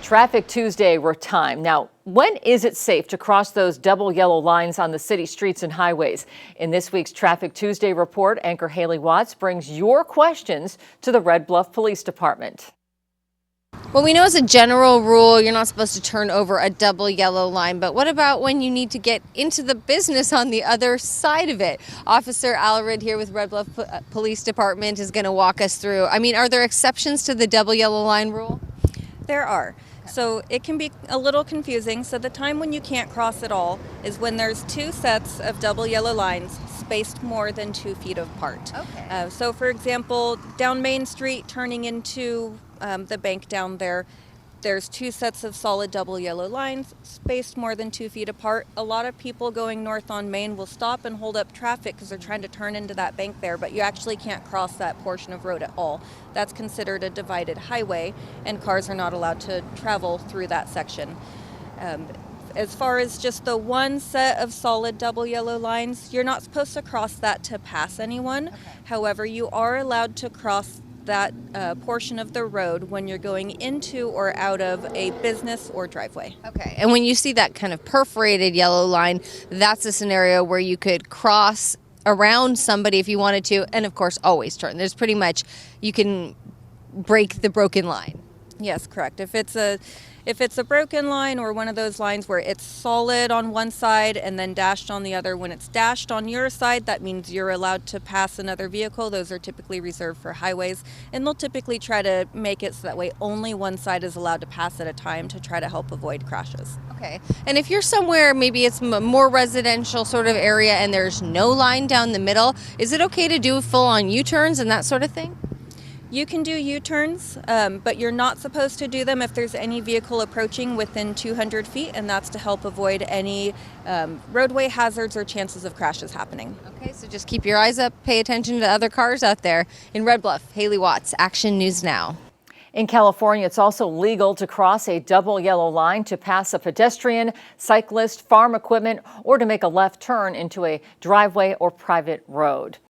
Traffic Tuesday time. Now, when is it safe to cross those double yellow lines on the city streets and highways? In this week's Traffic Tuesday report, anchor Haley Watts brings your questions to the Red Bluff Police Department. Well, we know as a general rule, you're not supposed to turn over a double yellow line, but what about when you need to get into the business on the other side of it? Officer Alarid here with Red Bluff Police Department is going to walk us through. I mean, are there exceptions to the double yellow line rule? There are. So it can be a little confusing. So the time when you can't cross at all is when there's two sets of double yellow lines spaced more than 2 feet apart. Okay. So for example, down Main Street, turning into the bank down there, there's two sets of solid double yellow lines spaced more than 2 feet apart. A lot of people going north on Main will stop and hold up traffic because they're trying to turn into that bank there, but you actually can't cross that portion of road at all. That's considered a divided highway, and cars are not allowed to travel through that section. As far as just the one set of solid double yellow lines, you're not supposed to cross that to pass anyone. Okay. However, you are allowed to cross that portion of the road when you're going into or out of a business or driveway. Okay, and when you see that kind of perforated yellow line, that's a scenario where you could cross around somebody if you wanted to, and of course always turn. There's pretty much, you can break the broken line. Yes, correct. If it's a broken line or one of those lines where it's solid on one side and then dashed on the other, when it's dashed on your side, that means you're allowed to pass another vehicle. Those are typically reserved for highways, and they'll typically try to make it so that way only one side is allowed to pass at a time to try to help avoid crashes. Okay, and if you're somewhere, maybe it's a more residential sort of area and there's no line down the middle, is it okay to do full-on U-turns and that sort of thing? You can do U-turns, but you're not supposed to do them if there's any vehicle approaching within 200 feet, and that's to help avoid any roadway hazards or chances of crashes happening. Okay, so just keep your eyes up, pay attention to other cars out there. In Red Bluff, Haley Watts, Action News Now. In California, it's also legal to cross a double yellow line to pass a pedestrian, cyclist, farm equipment, or to make a left turn into a driveway or private road.